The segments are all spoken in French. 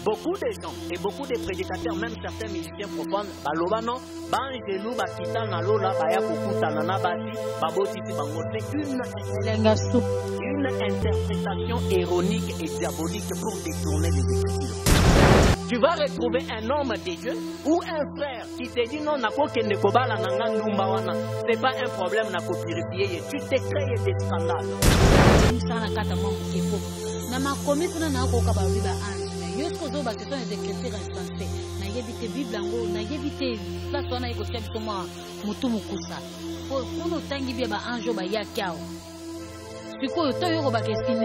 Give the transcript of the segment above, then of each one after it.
Beaucoup de gens et beaucoup de prédicateurs, même certains musiciens profanes, balobano, banjelou, bakita nalola, baya kokuta nana basi, babotisi bango. C'est une interprétation ironique et diabolique pour détourner les Écritures. Tu vas retrouver un homme de Dieu ou un frère qui te dit non, c'est pas un problème, tu te crées des scandales. Il ne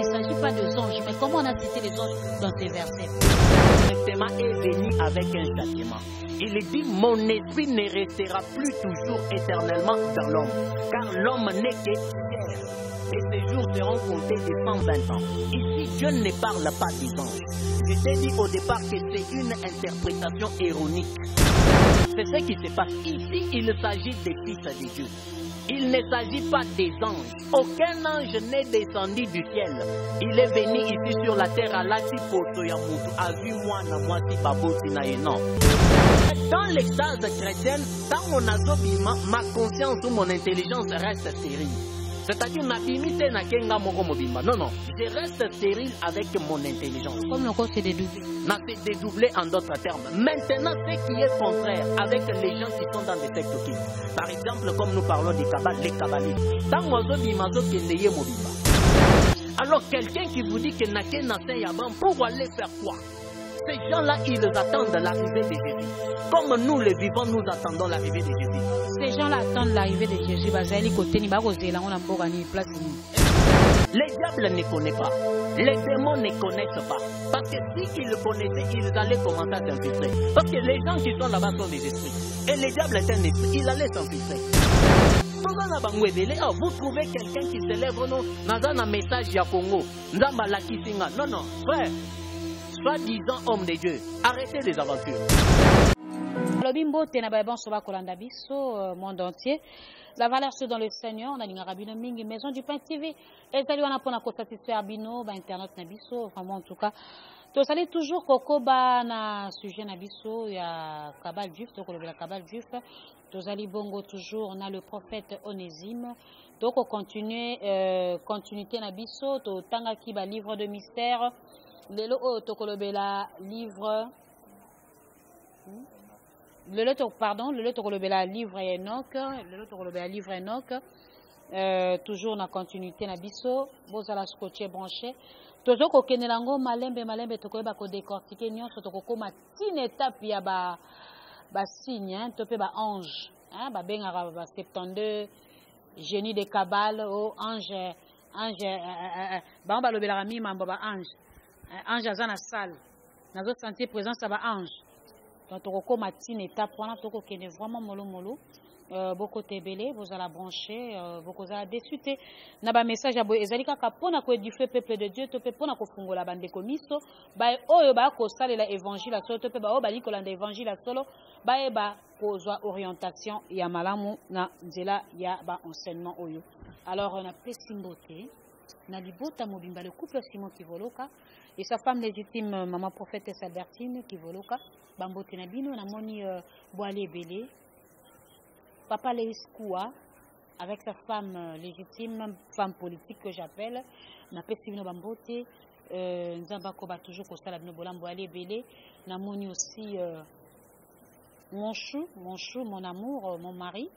s'agit pas de anges, mais comment on a cité les anges dans ces versets? Le est venu avec un châtiment. Il dit, mon esprit ne restera plus toujours éternellement dans l'homme, car l'homme n'est que chair, et ses jours seront comptés de 120 ans. Ici, Dieu ne parle pas des anges. Je t'ai dit au départ que c'est une interprétation ironique. C'est ce qui se passe. Ici, il s'agit des fils de Dieu. Il ne s'agit pas des anges. Aucun ange n'est descendu du ciel. Il est venu ici sur la terre à l'ati poto ya mutu. A vu moi na moi si baboti na non. Dans l'extase chrétienne, dans mon azobima, ma conscience ou mon intelligence reste stérile. C'est-à-dire, ma bimite na kenga moko mobimba. Non, non. Je reste stérile avec mon intelligence. Comme le corps s'est dédoublé. C'est dédoublé en d'autres termes. Maintenant, ce qui est contraire avec les gens qui sont dans des sectes occultes. Par exemple, comme nous parlons des kabbales, les kabbalistes. Dans mozo bimazo kendeye mobimba. Alors, quelqu'un qui vous dit que naké nase yaban, pour aller faire quoi? Ces gens-là, ils attendent l'arrivée de Jésus. Comme nous, les vivants, nous attendons l'arrivée de Jésus. Ces gens-là attendent l'arrivée de Jésus. Les diables ne connaissent pas. Les démons ne connaissent pas. Parce que s'ils connaissaient, ils allaient commencer à s'infiltrer. Parce que les gens qui sont là-bas sont des esprits. Et les diables est un esprit. Il allait s'infiltrer. Vous trouvez quelqu'un qui s'élève, non, dans un message à Congo. Non, non, frère. Soi-disant homme de Dieu, arrêtez les aventures. Monde entier. La valeur c'est dans le Seigneur, on a une maison du Pain TV. Et ça lui on a pour nous satisfaire Abino, internet Nabiso, vraiment en tout cas. Tu salue toujours Kokoba na sujet Nabiso, il y a Kabal Juif, donc on a Kabal Juif. Tu salue Bongo toujours, on a le prophète Onésime. Donc on continue, continuité Nabiso, tu tanga kiba livre de mystère. Lelo tokolobela livre. Le tokolobela livre Enoch. Le tokolobela livre Enoch. Toujours na continuité na biso. Bozala scotché branché. Toujours kokenelango malembe tokoyeba ko décortiquer nyonso tokokoma tine étape ya ba signe hein topé ba ange hein ba bengaka ba 72 génie de Kabbale o ange ba balobela mi mambo ba ange. Ange aza na salle nazo sentir présence ya ba ange donc tokoko matine étape wana tokokende vraiment molomolo boko tebele bozala branché bokozala désuté na ba message ya boye ezali kaka pona ko édifier peuple de Dieu to pe pona ko fungola bandeko miso ba oyo ba ko salela évangile solo to pe ba o bali kolanda évangile solo ba e ba kozwa orientation ya malamu na nzela ya ba enseignement oyo. Alors on a pesimboté na libota mobimba le couple Simon Kivoloka et sa femme légitime maman prophétesse Albertine Kivoloka bambote na bino na moni boale belé papa Leiskoua avec sa femme légitime femme politique que j'appelle na pesi bino bambote nzamba ko ba toujours ko sala bino bolambo boale belé na moni aussi mon chou mon amour mon mari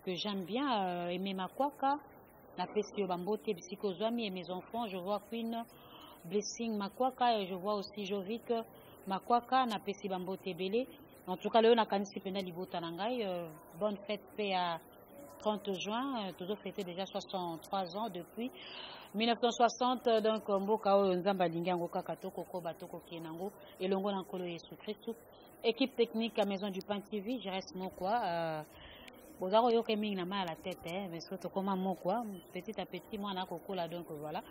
que j'aime bien aimer Makwaka na pesi bambote psychozami et mes enfants je vois Queen Blessing Makwaka et je vois aussi Jovic Makwaka na pesi bambote belé. En tout cas le na kanisi pena libota nangai bonne fête à 30 juin toujours fêté déjà 63 ans depuis 1960 donc mboka o nzamba lingango kaka toko batoko kenango elongo na nkolo Yesu Christ équipe technique à Maison du Pain TV je reste mon quoi bozaro yo kemi na ma la tête mais surtout comment mon quoi petit à petit moi na kokola donc voilà.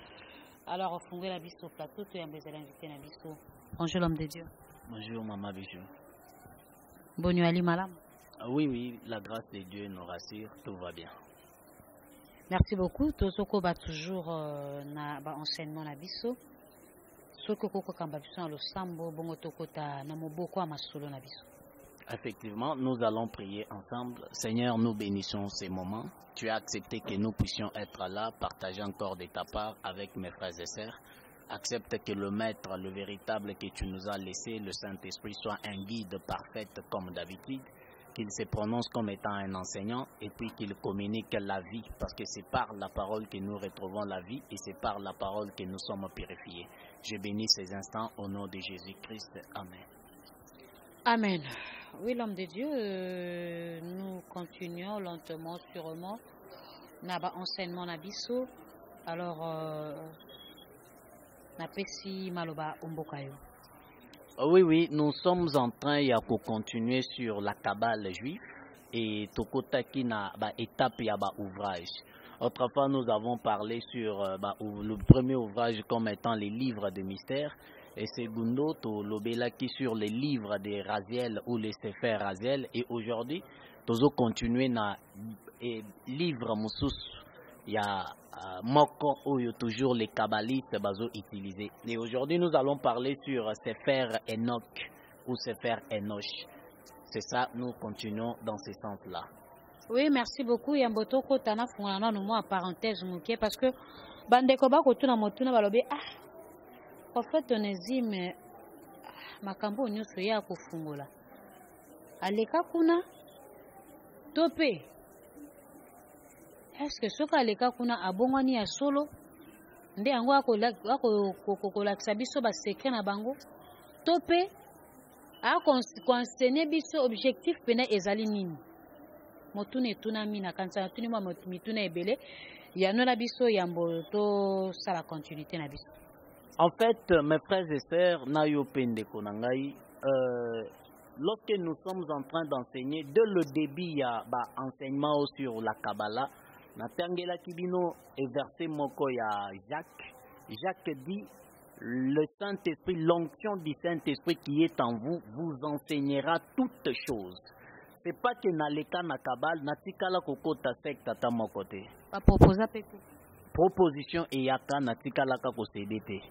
Alors, on la bise au plateau, tu es invité à biso. Bonjour l'homme de Dieu. Bonjour maman Bijou. Bonne nuit Ali Malam. Oui, la grâce de Dieu nous rassure, tout va bien. Merci beaucoup. Tozoko ba toujours na ba enseignement na biso. Effectivement, nous allons prier ensemble. Seigneur, nous bénissons ces moments. Tu as accepté que nous puissions être là, partager encore de ta part avec mes frères et sœurs. Accepte que le Maître, le véritable que tu nous as laissé, le Saint-Esprit, soit un guide parfait comme d'habitude, qu'il se prononce comme étant un enseignant et puis qu'il communique la vie, parce que c'est par la parole que nous retrouvons la vie et c'est par la parole que nous sommes purifiés. Je bénis ces instants au nom de Jésus-Christ. Amen. Amen. Oui, l'homme de Dieu, nous continuons lentement, sûrement, naba enseignement nabiso. Alors, napesi maloba umbokayo. Oui, nous sommes en train de continuer sur la Kabbale juive et tokotaki na ba étape ya ba ouvrage. Autrefois, nous avons parlé sur le premier ouvrage comme étant les livres de mystère. Et segundo, to lobelaki sur les livres de Raziel ou les Sefer Raziel. Et aujourd'hui, nous continuer na livre Moussous. Il y a moko oyo toujours les kabbalistes bazo utilisés. Et aujourd'hui, nous allons parler sur Sefer Enoch ou Sefer Enoch. C'est ça, nous continuons dans ce sens-là. Oui, merci beaucoup. Yamboto kotana fungana no mo parenthèse muke parce que bandeko ba kotuna motuna balobe en fait Onésime makambo nyuso ya kofungola aleka kuna tope est-ce que soka aleka kuna abongwani ya solo nde yango akolakisa biso basekret na bango tope akonsenye biso objectif pene ezali nini motuna etunami na kanisa natuni mwa mituna ebele yanola biso yambo tosala continuité na biso. En fait, mes frères et sœurs, lorsque nous sommes en train d'enseigner, dès le début, il y a enseignement sur la Kabbalah. Natangela Kibino et verset moko ya Jacques. Jacques dit, le Saint-Esprit, l'onction du Saint-Esprit qui est en vous, vous enseignera toutes choses. C'est pas que naleka na Kabbale, natikala kokota sekta ta mokote. Proposition et yaka natikala ka kosedete.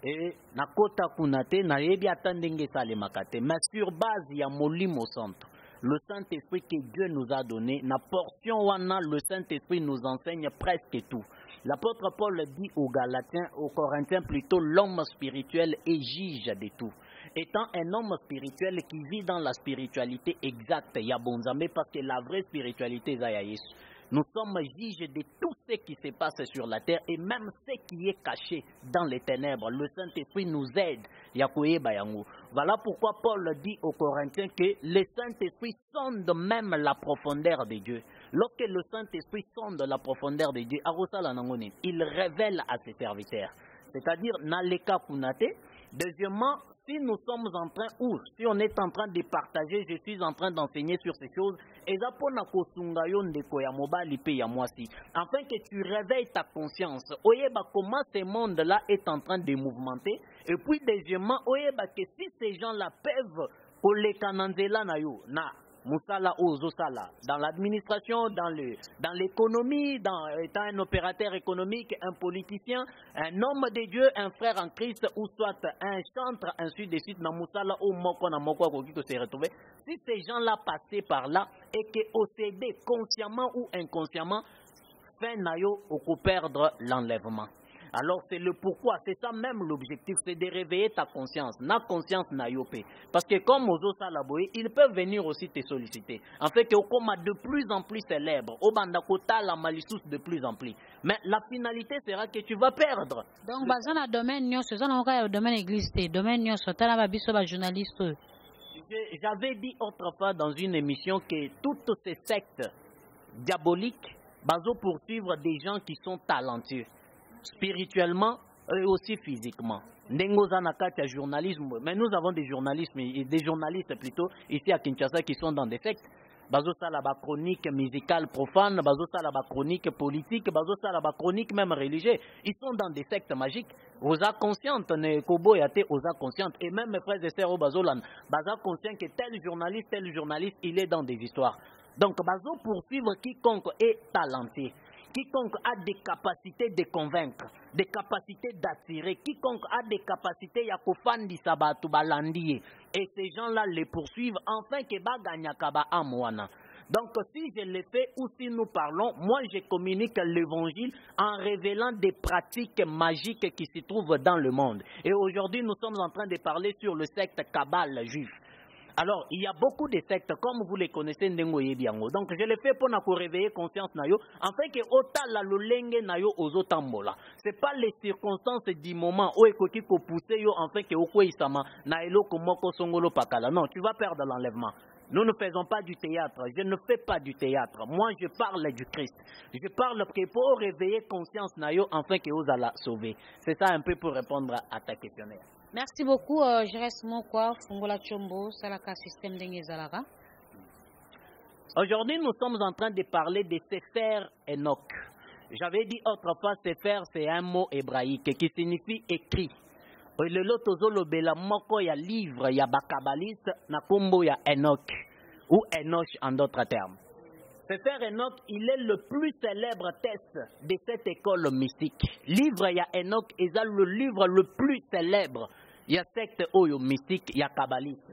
Et nakota kunate na yebi atandenge sale makate. Mais sur base ya molimo centre, le Saint-Esprit que Dieu nous a donné, na portion wana le Saint-Esprit nous enseigne presque tout. L'apôtre Paul dit aux Galatiens, aux Corinthiens plutôt, l'homme spirituel est juge de tout. Étant un homme spirituel qui vit dans la spiritualité exacte, ya bonzambe parce que la vraie spiritualité est à Yesu. Nous sommes juges de tout ce qui se passe sur la terre et même ce qui est caché dans les ténèbres. Le Saint-Esprit nous aide. Voilà pourquoi Paul dit aux Corinthiens que le Saint-Esprit sonde même la profondeur de Dieu. Lorsque le Saint-Esprit sonde la profondeur de Dieu, il révèle à ses serviteurs. C'est-à-dire, Naleka Kunate. Deuxièmement, si nous sommes en train, ou si on est en train de partager, je suis en train d'enseigner sur ces choses, afin que tu réveilles ta conscience. Oyeba comment ce monde-là est en train de mouvementer. Et puis deuxièmement, oyeba que si ces gens-là peuvent, Moussala Ozosala, dans l'administration, dans l'économie, étant un opérateur économique, un politicien, un homme de Dieu, un frère en Christ, ou soit un chantre, ainsi de suite, dans Moussala ou Moko na Moko qui s'est retrouvé. Si ces gens-là passaient par là et que possédaient consciemment ou inconsciemment, fin nayo ou perdre l'enlèvement. Alors c'est le pourquoi, c'est ça même l'objectif, c'est de réveiller ta conscience, na conscience na yopé. Parce que comme aux autres salaboye, ils peuvent venir aussi te solliciter. En fait, au coma de plus en plus célèbre, au bandakota la malissous de plus en plus. Mais la finalité sera que tu vas perdre. Donc, dans le domaine, le domaine église, le domaine, journaliste. J'avais dit autrefois dans une émission que toutes ces sectes diaboliques, baso poursuivre des gens qui sont talentueux. Spirituellement et aussi physiquement. Journalisme, mais nous avons des journalistes plutôt ici à Kinshasa qui sont dans des sectes. Bazosa la chronique musicale profane, bazosa la chronique politique, bazosa la chronique même religieuse. Ils sont dans des sectes magiques. Osa consciente, ne kobo yate osa consciente. Et même mes frères et sœurs au bazolan, baza conscient que tel journaliste, il est dans des histoires. Donc bazo poursuivre quiconque est talentueux. quiconque a des capacités de convaincre, des capacités d'attirer, quiconque a des capacités yakofandi sabatu balandi, et ces gens-là les poursuivent afin que baganyakaba amwana. Donc si je le fais ou si nous parlons, moi je communique l'évangile en révélant des pratiques magiques qui se trouvent dans le monde. Et aujourd'hui nous sommes en train de parler sur le secte Kabbale juif. Alors, il y a beaucoup de sectes, comme vous les connaissez, Ndengoyebiango. Donc, je le fais pour nous réveiller conscience, afin que otala lolenge nayo ozotambola. Ce n'est pas les circonstances du moment où il faut pousser, afin que okoisama naelo komoko songolo pakala. Non, tu vas perdre l'enlèvement. Nous ne faisons pas du théâtre. Je ne fais pas du théâtre. Moi, je parle du Christ. Je parle pour réveiller conscience nayo, afin que vous allez sauver. C'est ça un peu pour répondre à ta questionnaire. Merci beaucoup. Je reste mon quoi, Fungola Chombo, Salaka Système d'Engezalaga. Aujourd'hui, nous sommes en train de parler de Sefer Enoch. J'avais dit autrefois, Sefer, c'est un mot hébraïque qui signifie écrit. Le lotozolo bela moko ya livre, ya bakabaliste, na kombo ya Enoch, ou Enoch en d'autres termes. Sefer Enoch, il est le plus célèbre texte de cette école mystique. Livre ya Enoch est le livre le plus célèbre. Il y a secte oyo mystique, il y a kabbaliste.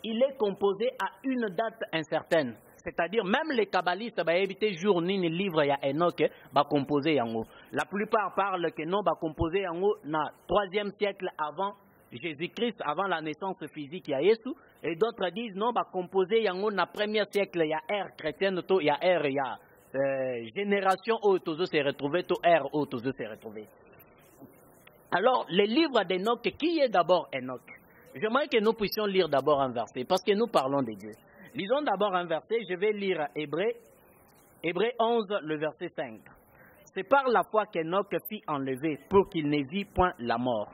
Il est composé à une date incertaine. C'est-à-dire même les kabbalistes bah éviter jour ni livre ya Enoch bah composé yango. La plupart parlent que non bah composé yango na 3e siècle avant Jésus-Christ, avant la naissance physique ya Yesu, et d'autres disent non bah composé yango na 1er siècle ya ère chrétienne to ya ère ya génération où tous se retrouver to ère où tous se retrouver. Alors le livre d'Enoch, qui est d'abord Enoch? J'aimerais que nous puissions lire d'abord un verset parce que nous parlons de Dieu. Lisons d'abord un verset, je vais lire Hébreux 11, le verset 5. C'est par la foi qu'Enoch fit enlever pour qu'il ne vit point la mort,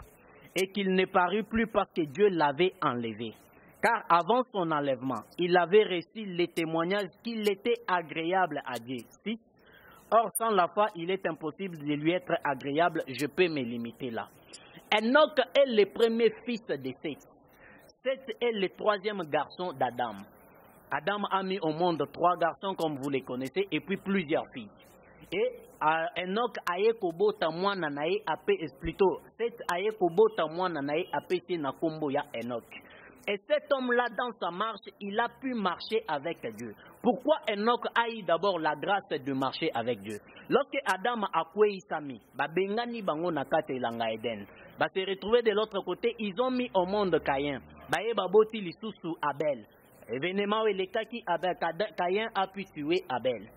et qu'il ne parut plus parce que Dieu l'avait enlevé. Car avant son enlèvement, il avait reçu les témoignages qu'il était agréable à Dieu. 6. Or, sans la foi, il est impossible de lui être agréable, je peux me limiter là. Enoch est le premier fils de Seth. Seth est le 3e garçon d'Adam. Adam a mis au monde 3 garçons comme vous les connaissez et puis plusieurs filles. Et Enoch aye kobota mwana nae ape plutôt Seth aye kobota mwana nae ape si na kombo ya Enoch. Et cet homme-là dans sa marche, il a pu marcher avec Dieu. Pourquoi Enoch a eu d'abord la grâce de marcher avec Dieu? Lorsque Adam a kwei sami, ba bengani bango nakate langa Eden, ba se retrouver de l'autre côté, ils ont mis au monde Caïn. Ba ye baboti lisusu Abel. Événement où Caïn a pu tuer Abel.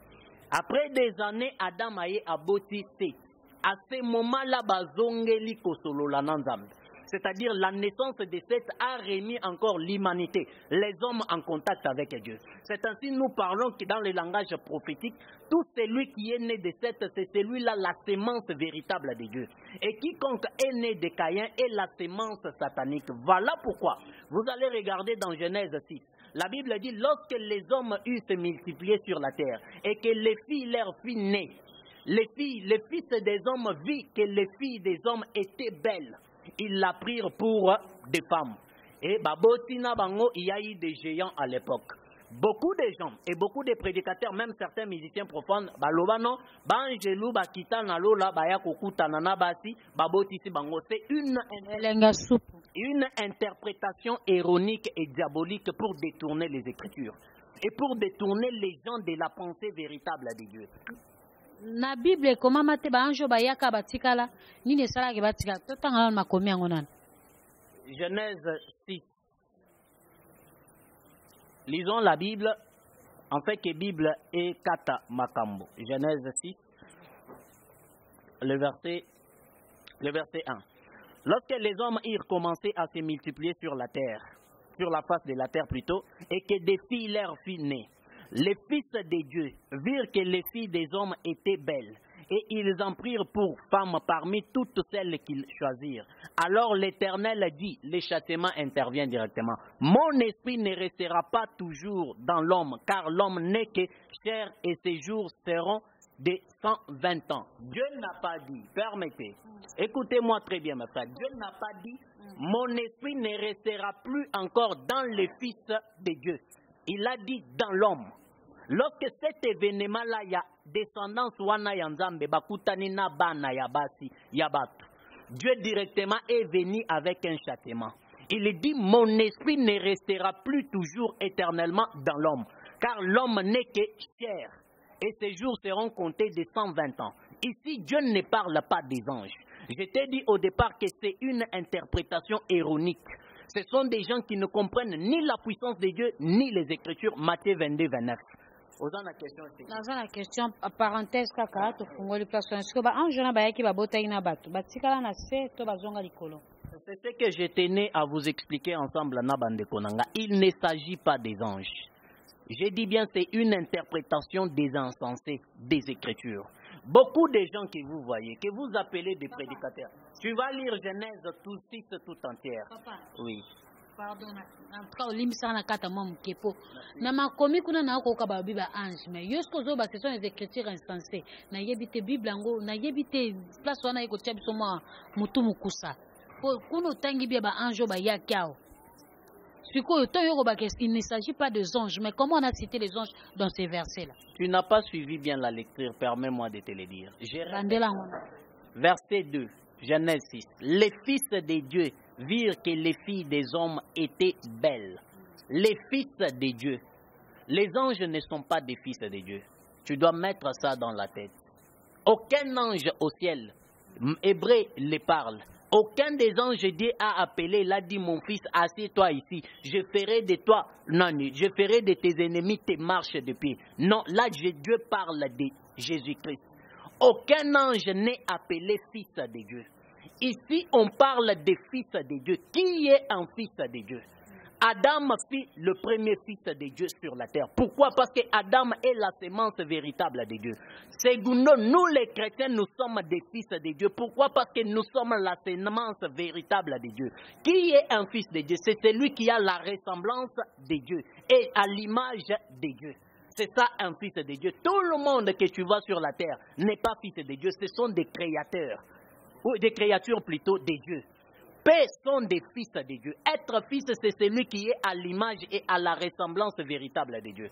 Après des années, Adam a aboti Seth. À ce moment-là, bazongeli kosolola nanzambe. C'est-à-dire la naissance de Seth a remis encore l'humanité, les hommes en contact avec Dieu. C'est ainsi nous parlons que dans le langage prophétique, tout celui qui est né de Seth, c'est celui-là la sémence véritable de Dieu. Et quiconque est né de Caïn est la sémence satanique. Voilà pourquoi vous allez regarder dans Genèse 6. La Bible dit, lorsque les hommes eurent se multiplié sur la terre et que les filles leur furent nées, les fils des hommes virent que les filles des hommes étaient belles. Ils la prirent pour des femmes. Et Babotina Bango, il y a eu des géants à l'époque. Beaucoup de gens et beaucoup de prédicateurs, même certains musiciens profanes, Balobano, Bangelou, Bakita, Nalola, Bayakokuta, Nanabasi, Babotisi Bango. C'est une interprétation ironique et diabolique pour détourner les Écritures et pour détourner les gens de la pensée véritable de Dieu. Na Bible comment mate ba anjo ba yaka batikala ni ne sala ke batika totanga na makomi yango nan. Genèse 6. Lisons la Bible en fait que Bible est kata makambo. Genèse 6 le verset 1. Lorsque les hommes eurent commencé à se multiplier sur la terre, sur la face de la terre plutôt, et que des filles leur furent nées, les fils de Dieu virent que les filles des hommes étaient belles, et ils en prirent pour femmes parmi toutes celles qu'ils choisirent. Alors l'Éternel dit, le châtiment intervient directement. Mon esprit ne restera pas toujours dans l'homme, car l'homme n'est que chair et ses jours seront de 120 ans. Dieu n'a pas dit, permettez, écoutez-moi très bien ma frère, Dieu n'a pas dit, mon esprit ne restera plus encore dans les fils de Dieu. Il a dit dans l'homme. Lorsque cet événement-là, il y a descendance wana yanzambe, bakutani na bana yabasi yabatu. Dieu directement est venu avec un châtiment. Il dit, mon esprit ne restera plus toujours éternellement dans l'homme, car l'homme n'est que chair, et ses jours seront comptés de 120 ans. Ici, Dieu ne parle pas des anges. Je t'ai dit au départ que c'est une interprétation erronée. Ce sont des gens qui ne comprennent ni la puissance de Dieu, ni les Écritures, Matthieu 22, 29. Dans la question, parenthèse, kaka, to fungoli place, est-ce que ange na bayaki babota ina batu, batikala na se to bazonga likolo. C'est ce que je tenais à vous expliquer ensemble, Nabande Konanga. Il ne s'agit pas des anges. Je dis bien, c'est une interprétation des insensés des Écritures. Beaucoup de gens que vous voyez, que vous appelez des prédicateurs. Tu vas lire Genèse tout 6 tout entière. Papa. Oui. Pardon, en tout cas, l'imisa na kata mom kepo. Na makomi kuna na ko ka ba biba ange, mais yosko zo ba ce sont les écritures insensées. Na yebite Bible ngo, na yebite place wana iko tia biso mwa mutu mukusa. Po kuno tangi bia ba ange ba ya kyao. Siko to yoko ba il ne s'agit pas de anges, mais comment on a cité les anges dans ces versets là? Tu n'as pas suivi bien la lecture, permets-moi de te le dire. Verset 2, Genèse 6. Les fils de Dieu virent que les filles des hommes étaient belles. Les fils de Dieu. Les anges ne sont pas des fils de Dieu. Tu dois mettre ça dans la tête. Aucun ange au ciel, Hébreu les parle. Aucun des anges Dieu a appelé, il a dit, mon fils, assieds-toi ici. Je ferai de toi, non, je ferai de tes ennemis tes marches de pied. Non, là, Dieu parle de Jésus-Christ. Aucun ange n'est appelé fils de Dieu. Ici, on parle des fils de Dieu. Qui est un fils de Dieu? Adam fit le premier fils de Dieu sur la terre. Pourquoi? Parce que Adam est la sémence véritable de Dieu. C'est nous les chrétiens, nous sommes des fils de Dieu. Pourquoi? Parce que nous sommes la sémence véritable de Dieu. Qui est un fils de Dieu? C'est celui qui a la ressemblance de Dieu et à l'image de Dieu. C'est ça un fils de Dieu. Tout le monde que tu vois sur la terre n'est pas fils de Dieu. Ce sont des créateurs, ou des créatures plutôt de Dieu. Pères sont des fils de Dieu. Être fils, c'est celui qui est à l'image et à la ressemblance véritable de Dieu.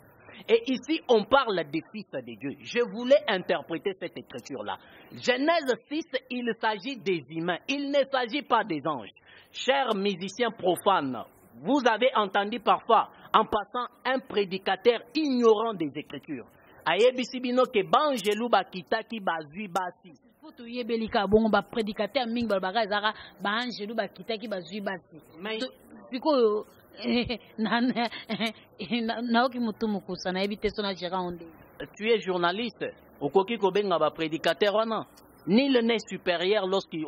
Et ici, on parle des fils de Dieu. Je voulais interpréter cette écriture-là. Genèse 6, il s'agit des humains. Il ne s'agit pas des anges. Chers musiciens profanes, vous avez entendu parfois, en passant, un prédicateur ignorant des écritures. Ayebisibino ke banjelu bakita ki bazui basi. Futu yebelika bongo ba prédicateur mingi ba bagazaka banjelu bakita ki bazui basi. Siko na oki mutu mukusa na ebite sona jera onde. Tu es journaliste, okoki ko benga ba prédicateur wana. Nul n'est supérieur lorsqu'il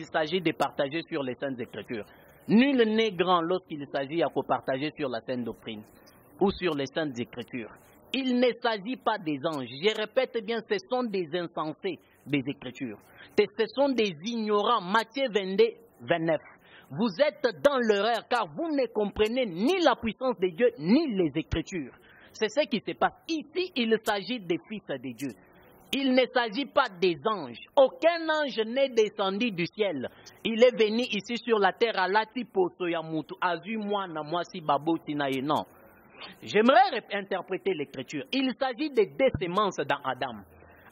s'agit de partager sur les saintes écritures. Nul n'est grand lorsqu'il s'agit à partager sur la sainte doctrine ou sur les saintes écritures. Il ne s'agit pas des anges. Je répète bien, ce sont des insensés des Écritures. Ce sont des ignorants. Matthieu 22, 29. Vous êtes dans l'erreur car vous ne comprenez ni la puissance de Dieu ni les Écritures. C'est ce qui se passe. Ici, il s'agit des fils de Dieu. Il ne s'agit pas des anges. Aucun ange n'est descendu du ciel. Il est venu ici sur la terre à l'atiposo yamutu. Azu moi na moi si babo tinaye. Non. J'aimerais interpréter l'écriture. Il s'agit de deux semences dans Adam.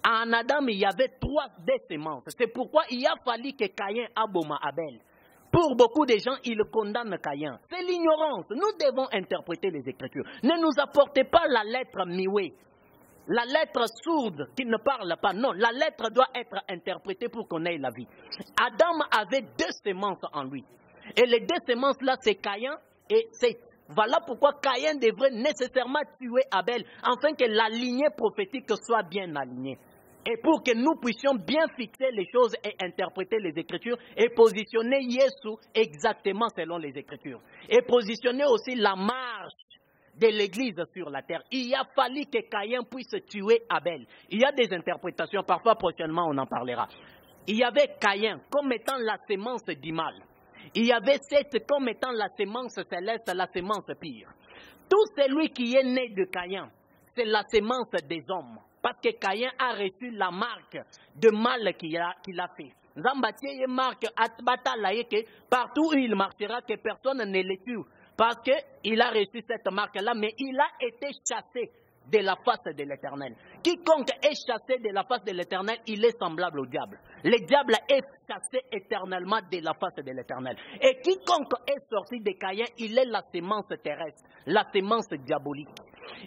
En Adam, il y avait deux semences. C'est pourquoi il a fallu que Caïn aboma Abel. Pour beaucoup de gens, ils condamnent Caïn. C'est l'ignorance. Nous devons interpréter les écritures. Ne nous apportez pas la lettre miwé, la lettre sourde qui ne parle pas. Non, la lettre doit être interprétée pour qu'on ait la vie. Adam avait deux semences en lui. Et les deux semences là, c'est Caïn et Seth. Voilà pourquoi Caïn devrait nécessairement tuer Abel, afin que la lignée prophétique soit bien alignée. Et pour que nous puissions bien fixer les choses et interpréter les Écritures et positionner Jésus exactement selon les Écritures. Et positionner aussi la marche de l'Église sur la terre. Il a fallu que Caïn puisse tuer Abel. Il y a des interprétations, parfois prochainement on en parlera. Il y avait Caïn comme étant la sémence du mal. Il y avait Seth comme étant la sémence céleste, la sémence pire. Tout celui qui est né de Caïn, c'est la sémence des hommes. Parce que Caïn a reçu la marque de mal qu'il a fait. Zambatie marque que partout où il marchera, que personne ne le tue. Parce qu'il a reçu cette marque-là, mais il a été chassé de la face de l'Éternel. Quiconque est chassé de la face de l'Éternel, il est semblable au diable. Le diable est chassé éternellement de la face de l'Éternel. Et quiconque est sorti de Caïn, il est la sémence terrestre, la sémence diabolique.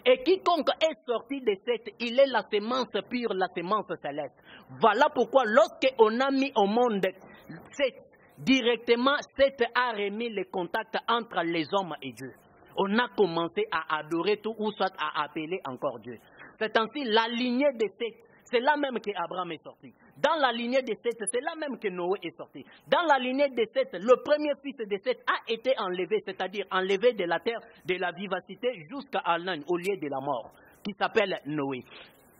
Et quiconque est sorti de Seth, il est la sémence pure, la sémence céleste. Voilà pourquoi lorsqu'on a mis au monde Seth, directement Seth a remis le contact entre les hommes et Dieu. On a commencé à adorer tout ou soit à appeler encore Dieu. C'est ainsi la lignée de Seth, c'est là même qu'Abraham est sorti. Dans la lignée de Seth, c'est là même que Noé est sorti. Dans la lignée de Seth, le premier fils de Seth a été enlevé, c'est-à-dire enlevé de la terre, de la vivacité jusqu'à l'âne, au lieu de la mort, qui s'appelle Noé.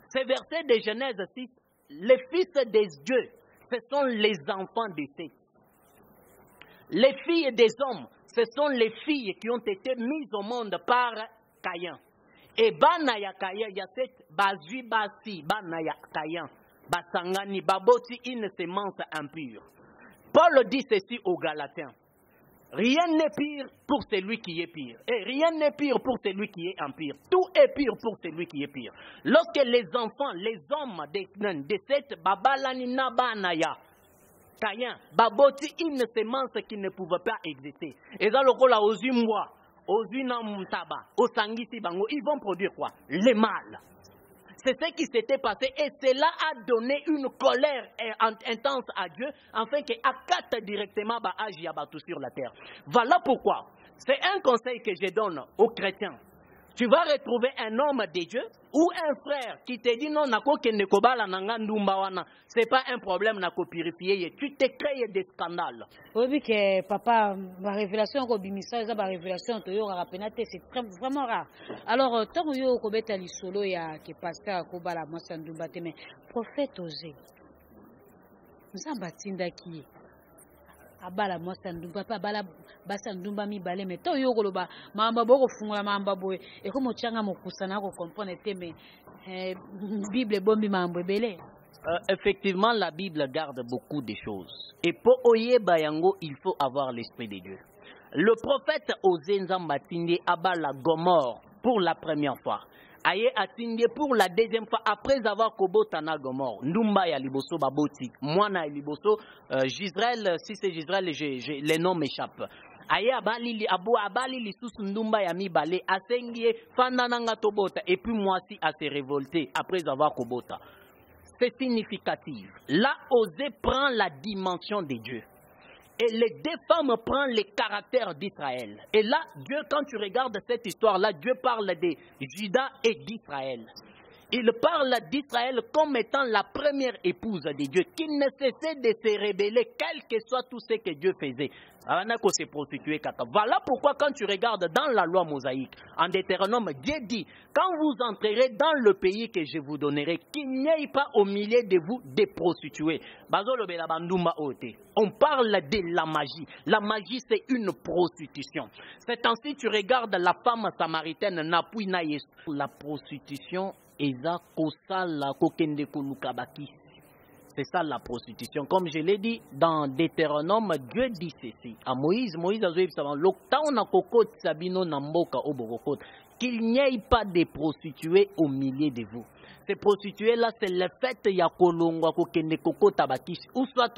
Ces versets de Genèse 6, les fils des dieux, ce sont les enfants de Seth. Les filles des hommes, ce sont les filles qui ont été mises au monde par Caïn. Et Banaya Caïn, il y a cette Bazui Basi, Banaya Caïn, Basangani, Baboti, une sémence impure. Paul dit ceci aux Galatiens. Rien n'est pire pour celui qui est pire. Et rien n'est pire pour celui qui est impur. Tout est pire pour celui qui est pire. Lorsque les enfants, les hommes de cette Babalanina Banaya, Caïn, Baboti, une sémence qui ne pouvait pas exister. Et dans le rôle à Ozumwa, Ozunamutaba, Osangisi Bango, ils vont produire quoi? Les mâles. C'est ce qui s'était passé et cela a donné une colère intense à Dieu afin qu'il accate directement Bahaji Yabatou sur la terre. Voilà pourquoi, c'est un conseil que je donne aux chrétiens. Tu vas retrouver un homme de Dieu ou un frère qui te dit non, c'est pas un problème, tu te crées des scandales. Oui, que papa, ma révélation, ma révélation, c'est vraiment rare. Alors, tant que vous avez dit solo, il y a que pasteur Kobala Mosandumba, mais prophète Osé, nous avons bâti qui abala Mosandumba, abala Basandumba mi balé, mais tant yo koloba, mamba boko fungula mamba boy, et comme changa mokusana ko comprendre mais Bible bombi mambo belé. Effectivement, la Bible garde beaucoup de choses. Et pour Oye Bayango, il faut avoir l'Esprit de Dieu. Le prophète Osé Nzambatinde abala Gomorre pour la première fois. Aye atinde pour la deuxième fois après avoir kobotana Gomorre. Ndumba ya liboso baboti. Mwana ya liboso Gisraël, si c'est Gisraël, les noms m'échappent. Aye abali li susu ndumba ya mibale asengie fandananga tobota et puis moi aussi à se révolter après avoir kobota. C'est significatif. Là, Osée prend la dimension de Dieu. Et les deux femmes prennent les caractères d'Israël. Et là, Dieu, quand tu regardes cette histoire-là, Dieu parle de Juda et d'Israël. Il parle d'Israël comme étant la première épouse de Dieu, qui ne cessait de se rébeller, quel que soit tout ce que Dieu faisait. Voilà pourquoi quand tu regardes dans la loi mosaïque, en Deutéronome, Dieu dit, quand vous entrerez dans le pays que je vous donnerai, qu'il n'y ait pas au milieu de vous des prostituées. On parle de la magie. La magie, c'est une prostitution. C'est ainsi tu regardes la femme samaritaine, la prostitution, c'est ça la prostitution. Comme je l'ai dit dans Deutéronome, Dieu dit ceci à Moïse. Moïse a dit qu'il n'y ait pas de prostituées au milieu de vous. Ces prostituées-là, c'est le fait qu'il y a ou soit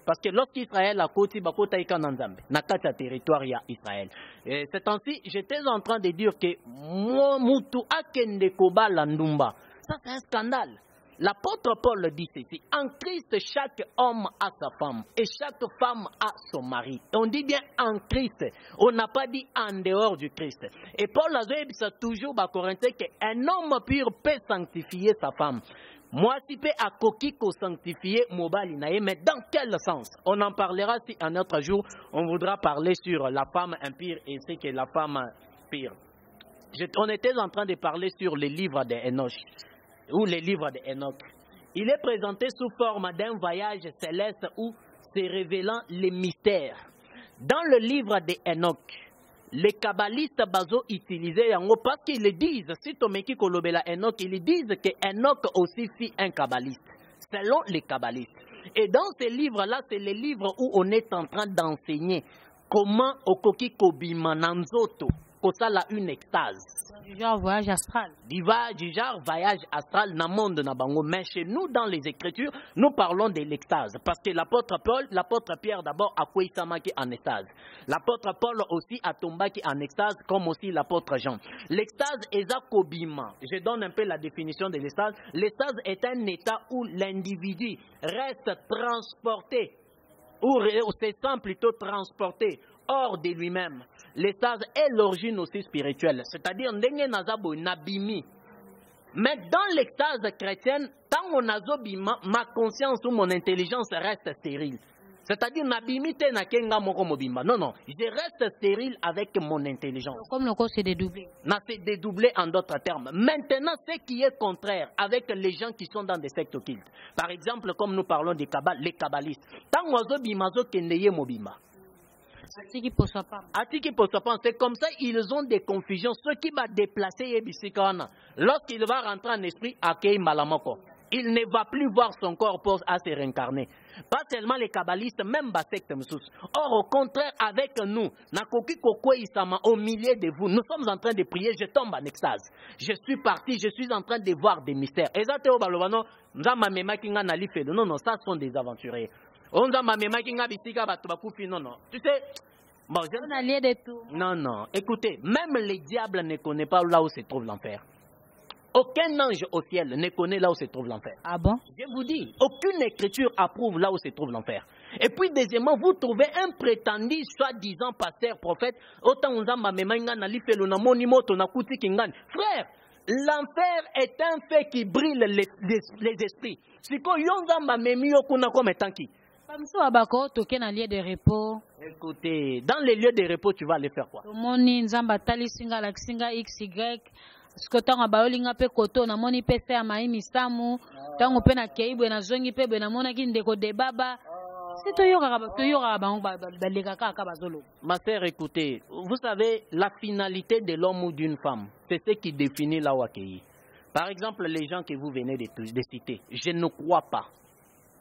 parce que lorsqu'Israël a côté bakota ikananzambe, nakata territoire ya Israël. C'est ainsi, j'étais en train de dire que mutu akende kobala ndumba. Ça c'est un scandale. L'apôtre Paul dit ceci, en Christ chaque homme a sa femme et chaque femme a son mari. On dit bien en Christ, on n'a pas dit en dehors du Christ. Et Paul a dit toujours à Corinthiens qu'un homme pur peut sanctifier sa femme. Moi si peut à kokiko sanctifier mobali nae, mais dans quel sens? On en parlera si un autre jour on voudra parler sur la femme impure et ce qu'est la femme pire. On était en train de parler sur les livres d'Enoch. Ou les livres d'Enoch. Il est présenté sous forme d'un voyage céleste où se révélant les mystères. Dans le livre d'Enoch, les kabbalistes bazo utilisaient yango parce qu'ils disent, si Tomeki kolobela Enoch, ils disent que Enoch aussi fit un kabbaliste, selon les kabbalistes. Et dans ces livres-là, c'est les livres où on est en train d'enseigner comment okoki kobima nanzoto. kosala une extase. Du genre voyage astral. Du genre voyage astral na monde na bango. Mais chez nous, dans les Écritures, nous parlons de l'extase. Parce que l'apôtre Paul, l'apôtre Pierre d'abord a kouisamaki en extase. L'apôtre Paul aussi a tombaki en extase, comme aussi l'apôtre Jean. L'extase est kobima. Je donne un peu la définition de l'extase. L'extase est un état où l'individu reste transporté, ou se sent plutôt transporté hors de lui-même. L'extase est l'origine aussi spirituelle, c'est-à-dire ndenge nazabo nabimi. Mais dans l'extase chrétienne, tant on azobima, ma conscience ou mon intelligence reste stérile. C'est-à-dire nabimi te na kenga moko mobimba. Non, non, je reste stérile avec mon intelligence. Comme le corps s'est dédoublé. C'est dédoublé en d'autres termes. Maintenant, ce qui est contraire avec les gens qui sont dans des sectes occultes. Par exemple, comme nous parlons des les kabbalistes. Tant on azobima zo kendeye mobimba. C'est comme ça ils ont des confusions. Ceux qui vont déplacer lorsqu'il va rentrer en esprit, il ne va plus voir son corps pour se réincarner. Pas seulement les kabbalistes, même les sectes. Or, au contraire, avec nous, au milieu de vous, nous sommes en train de prier, je tombe en extase. Je suis parti, je suis en train de voir des mystères. Non, non, ça sont des aventuriers. Non, non. Tu sais, bon, non, non. Écoutez, même les diables ne connaissent pas là où se trouve l'enfer. Aucun ange au ciel ne connaît là où se trouve l'enfer. Ah bon? Je vous dis, aucune écriture approuve là où se trouve l'enfer. Et puis, deuxièmement, vous trouvez un prétendu, soi-disant pasteur, prophète. Frère, l'enfer est un fait qui brille les esprits. Écoutez, dans les lieux de repos, tu vas aller faire quoi? Ma sœur, écoutez, vous savez, la finalité de l'homme ou d'une femme, c'est ce qui définit la Wakéi. Par exemple, les gens que vous venez de citer, je ne crois pas.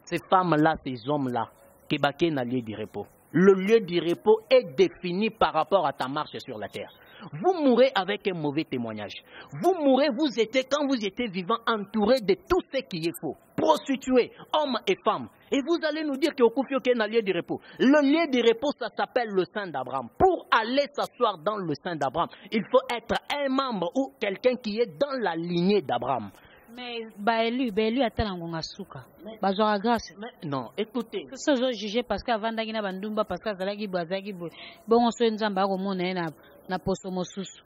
Ces femmes-là, ces hommes-là, qui baquent dans le lieu du repos. Le lieu du repos est défini par rapport à ta marche sur la terre. Vous mourrez avec un mauvais témoignage. Vous mourrez, quand vous étiez vivant, entouré de tout ce qui est faux. Prostitués, hommes et femmes. Et vous allez nous dire qu'il y a un lieu du repos. Le lieu du repos, ça s'appelle le sein d'Abraham. Pour aller s'asseoir dans le sein d'Abraham, il faut être un membre ou quelqu'un qui est dans la lignée d'Abraham. Mais Baélu attend un souka. Bazora grâce. Non, écoutez. Ça je juger parce qu'avant d'agina bandumba parce que zalagi bazagi bon on se nzamba ko mona na poso mosusu.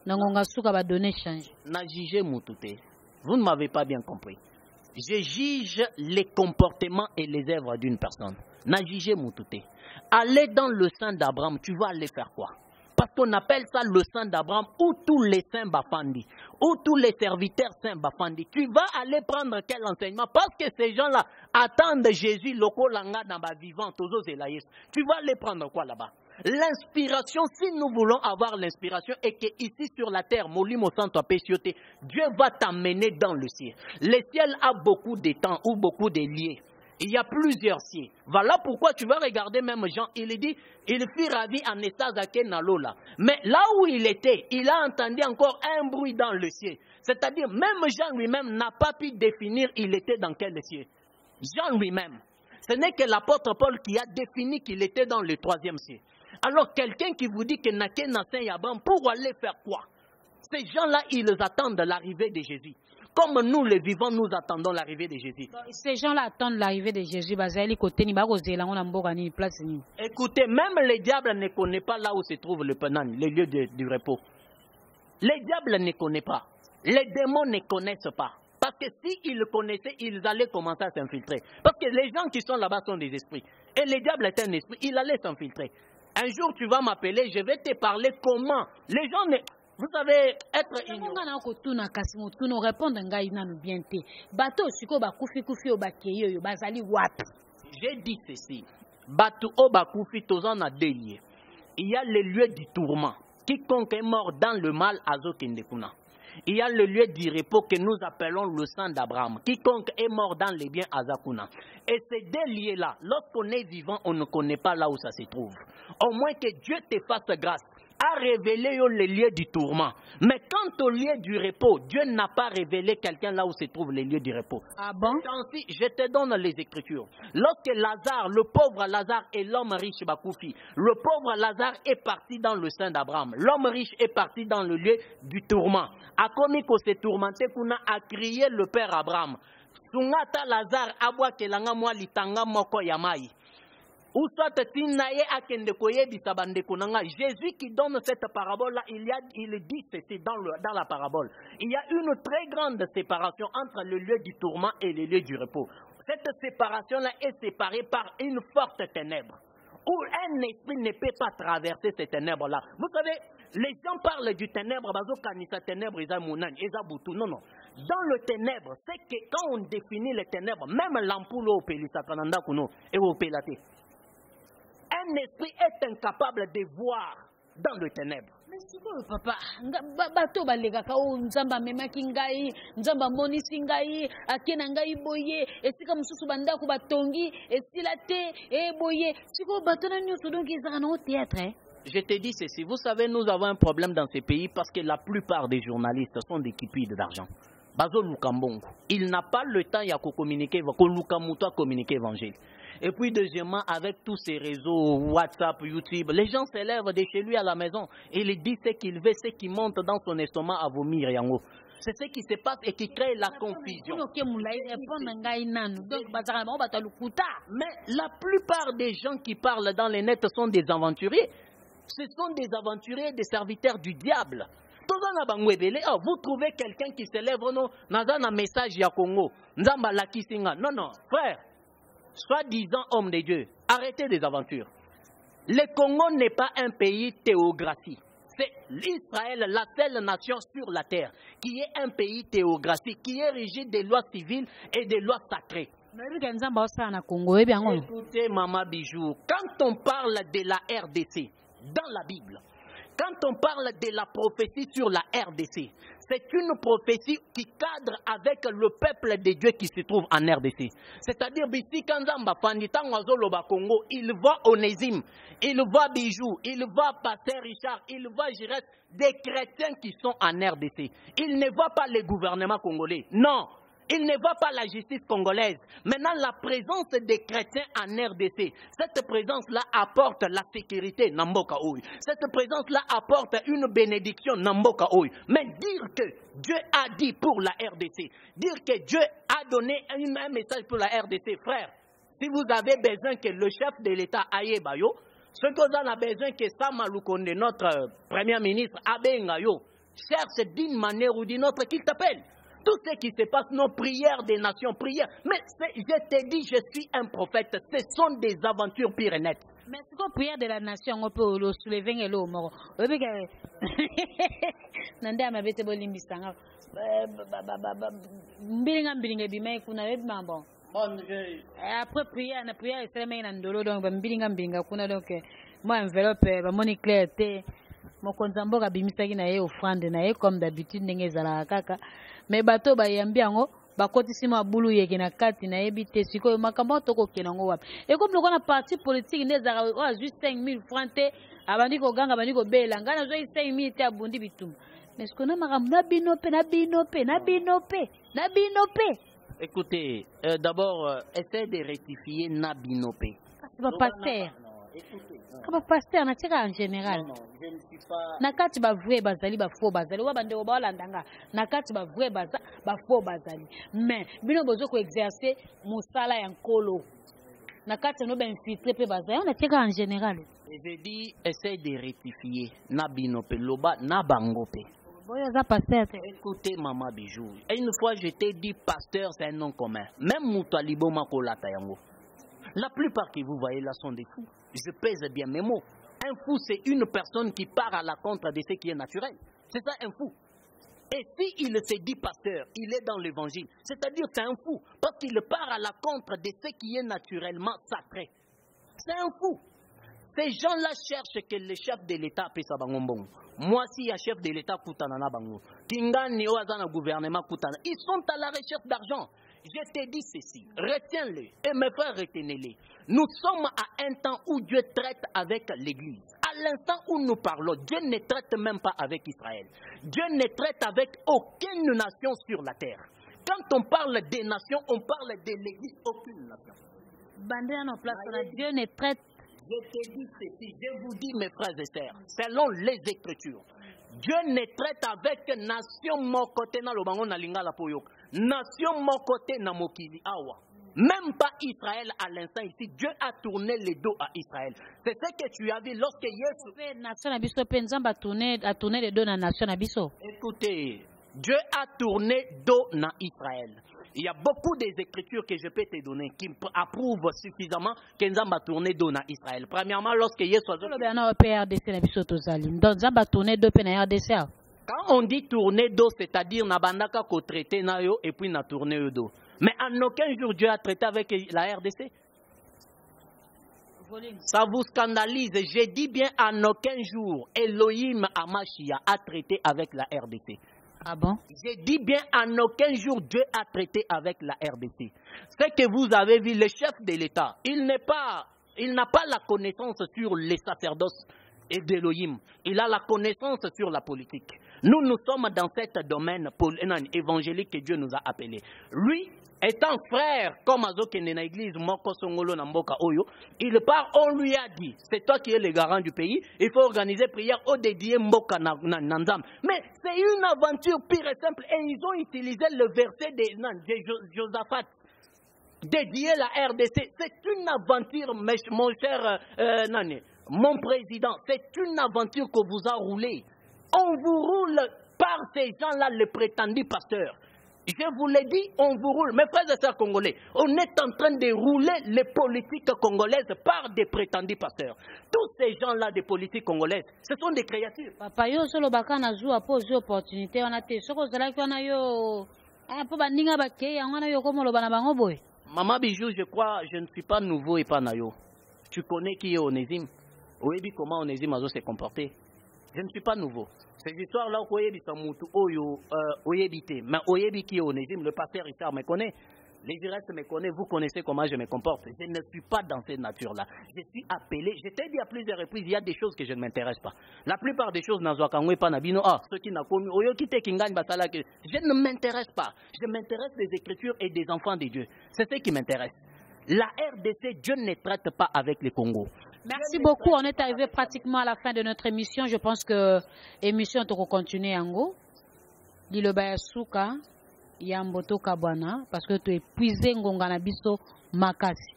Na ngonga souka ba donner change. Na juger mutute. Vous ne m'avez pas bien compris. Je juge les comportements et les œuvres d'une personne. Na juger mutute. Aller dans le sein d'Abraham, tu vas aller faire quoi? Parce qu'on appelle ça le sein d'Abraham ou tous les saints Bafandi, ou tous les serviteurs saints Bafandi. Tu vas aller prendre quel enseignement? Parce que ces gens-là attendent Jésus, loko langa dans ma vivante, aux Zélaïs. Tu vas aller prendre quoi là-bas? L'inspiration, si nous voulons avoir l'inspiration, et que ici sur la terre, Molimo Santo Péchioté, Dieu va t'amener dans le ciel. Le ciel a beaucoup de temps ou beaucoup de lieux. Il y a plusieurs cieux. Voilà pourquoi tu vas regarder même Jean. Il dit, il fut ravi en extase à Kenalola. Mais là où il était, il a entendu encore un bruit dans le ciel. C'est-à-dire, même Jean lui-même n'a pas pu définir il était dans quel ciel. Jean lui-même. Ce n'est que l'apôtre Paul qui a défini qu'il était dans le 3e ciel. Alors, quelqu'un qui vous dit que Naké Nassin Yabam, pour aller faire quoi? Ces gens-là, ils attendent l'arrivée de Jésus. Comme nous, les vivants, nous attendons l'arrivée de Jésus. Ces gens-là attendent l'arrivée de Jésus. Écoutez, même les diables ne connaissent pas là où se trouve le Penan, le lieu du repos. Les diables ne connaissent pas. Les démons ne connaissent pas. Parce que s'ils connaissaient, ils allaient commencer à s'infiltrer. Parce que les gens qui sont là-bas sont des esprits. Et les diables est un esprit, il allait s'infiltrer. Un jour, tu vas m'appeler, je vais te parler comment. Les gens ne... Vous savez, être ignorant. J'ai dit ceci. Il y a le lieu du tourment. Quiconque est mort dans le mal, Azokindekuna. Il y a le lieu du repos que nous appelons le sang d'Abraham. Quiconque est mort dans les biens, Azakuna. Et ces deux lieux-là, lorsqu'on est vivant, on ne connaît pas là où ça se trouve. Au moins que Dieu te fasse grâce. a révélé le lieu du tourment. Mais quant au lieu du repos, Dieu n'a pas révélé quelqu'un là où se trouve le lieu du repos. Ah bon? Ainsi, je te donne les Écritures. Lorsque Lazare, le pauvre Lazare et l'homme riche Bakoufi, le pauvre Lazare est parti dans le sein d'Abraham. L'homme riche est parti dans le lieu du tourment. A commis qu'on s'est tourmenté, qu'on a crié le père Abraham. Sungata Lazare abwa kelanga mwa litanga moko yamai. Ou soit Jésus qui donne cette parabole-là, il dit ceci dans la parabole. Il y a une très grande séparation entre le lieu du tourment et le lieu du repos. Cette séparation-là est séparée par une forte ténèbre. Où un esprit ne peut pas traverser ces ténèbres-là. Vous savez, les gens parlent du ténèbre, non, non. Dans le ténèbre, c'est que quand on définit les ténèbres, même l'ampoule au Pélisakananda Kuno et au Pélate, un esprit est incapable de voir dans le ténèbre. Mais c'est quoi, papa? Bato balegaka o nzamba memaki ngai, nzamba monisi ngai, akena ngai boye, esika mususu bandako batongi, esila te, boye. C'est quoi bato na nyoso donc ezaka na théâtre, hein? Je te dis ceci, vous savez, nous avons un problème dans ces pays parce que la plupart des journalistes sont des kipides d'argent. Bazo Lukambongo, il n'a pas le temps à communiquer, à communiquer l'évangile. Et puis deuxièmement, avec tous ces réseaux, WhatsApp, YouTube, les gens s'élèvent de chez lui à la maison et il dit ce qu'il veut, ce qui monte dans son estomac à vomir. C'est ce qui se passe et qui crée la confusion. Mais la plupart des gens qui parlent dans les nets sont des aventuriers. Ce sont des aventuriers, des serviteurs du diable. Vous trouvez quelqu'un qui s'élève, non, un message à Congo. Non, non, frère. Soi-disant homme de Dieu, arrêtez des aventures. Le Congo n'est pas un pays théocratie. C'est l'Israël, la seule nation sur la terre, qui est un pays théocratique, qui est régi des lois civiles et des lois sacrées. Écoutez, Maman Bijou, quand on parle de la RDC dans la Bible, quand on parle de la prophétie sur la RDC, c'est une prophétie qui cadre avec le peuple de Dieu qui se trouve en RDC. C'est-à-dire, Congo, il voit Onésime, il voit Bijou, il voit Pasteur Richard, il voit Giresse, des chrétiens qui sont en RDC. Il ne voit pas le gouvernement congolais. Non. Il ne voit pas la justice congolaise. Maintenant, la présence des chrétiens en RDC, cette présence-là apporte la sécurité, Namboka Oui. Cette présence-là apporte une bénédiction, Namboka Oui. Mais dire que Dieu a dit pour la RDC, dire que Dieu a donné un message pour la RDC, frère, si vous avez besoin que le chef de l'État aille bayo, ce que vous avez besoin que Sama Lukonde, notre premier ministre, Abe Ngayo, cherche d'une manière ou d'une autre qu'il t'appelle. Tout ce qui se passe, nos prières des nations, prières. Mais je te dis, je suis un prophète. Ce sont des aventures pires et nettes. Mais c'est quoi prière de la nation? On peut le soulever et le mort. Nanda ma bete bolimbi sanga. Mbilinga mbilinga bimai kuna webi mambo. Après prière, na prière c'est même un dolo donc mbilinga mbilinga kuna donc moi enveloppe ba moni clarté. Mokonzambo kabimisaki na ye offrande na ye comme d'habitude ndenge ezala kaka. Mais bato bayambi yango bakotisi mabulu yeke na kati na yebi te sikoyo makambo toko kenango wapi. Et comme lokona parti politique ndeza juste 5000 francs te abandi ko ganga abandi ko bela ngana zo 5000 te abundi bitum. Mais ce qu'on a makambo na binope. Écoutez, d'abord essayez de rectifier na binope. C'est pas pasteur. Comme pasteur na tika en général. Non, je ne suis pas. Nakati ba vrai bazali ba faux bazali wa bande ba landanga. Nakati ba vrai ba faux bazali. Mais bino bozo ko exercer musala ya nkolo. Nakati no ba infiltrer pe bazali on tika en général. Et je dis essaye de rectifier na binope loba na bangope. Écoutez, Maman Bijou, une fois je t'ai dit pasteur c'est un nom commun. Même Moutalibo Makolata yango. La plupart que vous voyez là sont des fous. Je pèse bien mes mots. Un fou, c'est une personne qui part à la contre de ce qui est naturel. C'est ça un fou. Et s'il se dit pasteur, il est dans l'évangile. C'est-à-dire c'est un fou. Parce qu'il part à la contre de ce qui est naturellement sacré. C'est un fou. Ces gens-là cherchent que le chef de l'État puisse abangombong. Moi, si un chef de l'État Koutanana Bango, Kingani Oazana gouvernement Koutana, ils sont à la recherche d'argent. Je te dis ceci, retiens-le, et mes frères, retenez-les. Nous sommes à un temps où Dieu traite avec l'Église. À l'instant où nous parlons, Dieu ne traite même pas avec Israël. Dieu ne traite avec aucune nation sur la terre. Quand on parle des nations, on parle de l'Église, aucune nation. Dieu ne traite. Je te dis ceci, je vous dis mes frères et sœurs, selon les Écritures, Dieu ne traite avec nation mon côté na lobango na lingala poyok, nation mon côté na mokili awa. Même pas Israël à l'instant ici, Dieu a tourné le dos à Israël. C'est ce que tu as vu lorsque Yesu. Nation abiso penzamba a tourné le dos na nation abiso. Écoutez, Dieu a tourné dos na Israël. Il y a beaucoup des écritures que je peux te donner qui approuvent suffisamment que Nzamba a tourné dos na Israël. Premièrement, lorsque Yesu a quand on dit tourner dos, c'est-à-dire Nabandaka ko traité na yo et puis na tourné yo dos. Mais en aucun jour Dieu a traité avec la RDC. Ça vous scandalise. Je dis bien en aucun jour Elohim Amashia a traité avec la RDC. Ah bon? Je dis bien en aucun jour Dieu a traité avec la RDC. C'est que vous avez vu le chef de l'État. Il n'a pas la connaissance sur les sacerdoces et d'Elohim. Il a la connaissance sur la politique. Nous sommes dans cet domaine évangélique que Dieu nous a appelés. Lui, étant frère, comme Azokene na église, Moko Songolo na Mboka Oyo, il part, on lui a dit, c'est toi qui es le garant du pays, il faut organiser prière au dédié Mboka Nanzam. Mais c'est une aventure pire et simple, et ils ont utilisé le verset de Josaphat. Dédier la RDC, c'est une aventure, mon cher Nani, mon président, c'est une aventure que vous a roulée. On vous roule par ces gens-là, les prétendus pasteurs. Je vous l'ai dit, on vous roule. Mes frères et sœurs congolais, on est en train de rouler les politiques congolaises par des prétendus pasteurs. Tous ces gens-là des politiques congolaises, ce sont des créatures. Papa, yo solo baka na joue à poser opportunité, on a té soko zala ki on a yo po bandinga baké, on a yo comme lo bana bango boy. Maman Bijou, je crois, je ne suis pas nouveau et pas nayo. Tu connais qui est Onésime? Oyebi comment Onésime a se comporté? Je ne suis pas nouveau. Ces histoires-là, Oyebi Samoutou, Oyebité, mais Oyebi qui est Onésime, le pasteur Richard me connaît. Les restes me connaissent, vous connaissez comment je me comporte. Je ne suis pas dans cette nature-là. Je suis appelé, je t'ai dit à plusieurs reprises, il y a des choses que je ne m'intéresse pas. La plupart des choses, ceux qui n'ont commis, je ne m'intéresse pas. Je m'intéresse des Écritures et des enfants de Dieu. C'est ce qui m'intéresse. La RDC, Dieu ne traite pas avec les Congos. Merci beaucoup. On est arrivé pratiquement à la fin de notre émission. Je pense que l'émission doit continuer en go. Lilo Bayasuka, Yamboto Kabwana, parce que tu es épuisé Ngongana Biso Makasi.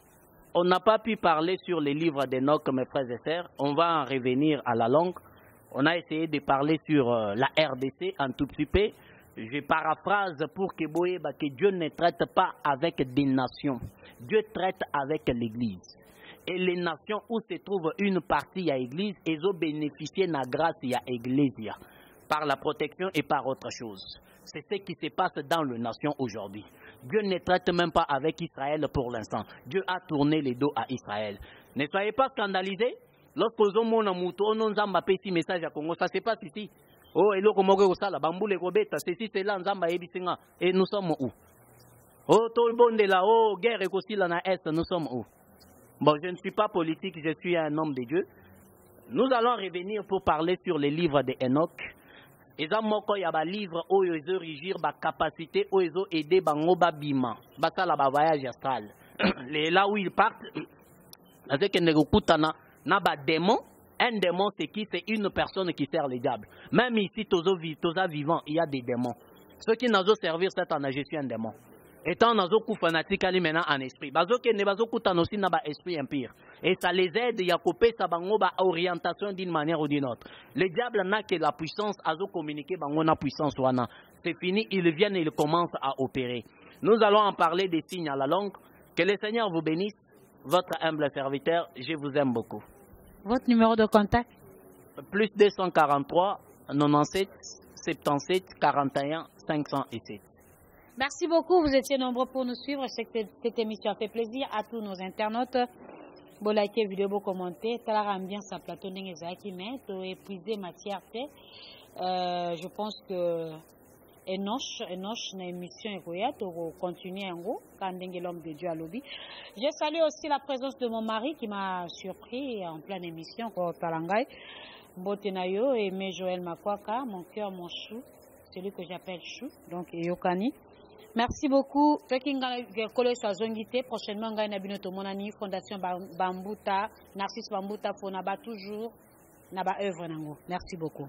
On n'a pas pu parler sur les livres d'Enoch, mes frères et sœurs. On va en revenir à la longue. On a essayé de parler sur la RDC un tout petit peu. Je paraphrase pour que Dieu ne traite pas avec des nations. Dieu traite avec l'Église. Et les nations où se trouve une partie à l'Église, ils ont bénéficié de la grâce à l'Église par la protection et par autre chose. C'est ce qui se passe dans les nations aujourd'hui. Dieu ne traite même pas avec Israël pour l'instant. Dieu a tourné les dos à Israël. Ne soyez pas scandalisés. Lorsque vous avez un message à Congo, ça se passe ici. Oh, et ceci, c'est là, et nous sommes où? Oh, tout le monde est là, oh, guerre et aussi là, nous sommes où? Bon, je ne suis pas politique, je suis un homme de Dieu. Nous allons revenir pour parler sur les livres d'Enoch. Et ça, moi, il y a des livres où ils ont régir la capacité, où ils ont aidé Bangoba Bima, la voyage astral. Là où ils partent, c'est que nous avons des démons. Un démon, c'est qui? C'est une personne qui sert le diable. Même ici, tous les vivants, il y a des démons. Ceux qui nous ont servi cette année, je suis un démon. Étant dans un coup fanatique, maintenant en esprit. Aussi n'a pas esprit impire. Et ça les aide à couper sa orientation d'une manière ou d'une autre. Le diable n'a que la puissance à communiquer la puissance. C'est fini, ils viennent et ils commencent à opérer. Nous allons en parler des signes à la longue. Que le Seigneur vous bénisse. Votre humble serviteur, je vous aime beaucoup. Votre numéro de contact? Plus 243 97 77 41 507. Merci beaucoup, vous étiez nombreux pour nous suivre. Je sais que cette émission a fait plaisir à tous nos internautes. Bon, likez la vidéo, bon commenter. Talara ambiance à plateau n'engeza qui met, épuiser matière fait. Je pense que Enoch na émission Eroya, pour continuer en gros, quand l'homme de Dieu à lobby. Je salue aussi la présence de mon mari qui m'a surpris en pleine émission, Talangay. Botenayo et Aimé Joël Makwaka, mon cœur, mon chou, celui que j'appelle chou, donc Yokani. Merci beaucoup. Prochainement, on a une fondation Bambuta, Narcisse Bambuta, Fonaba toujours, Naba œuvre. Merci beaucoup.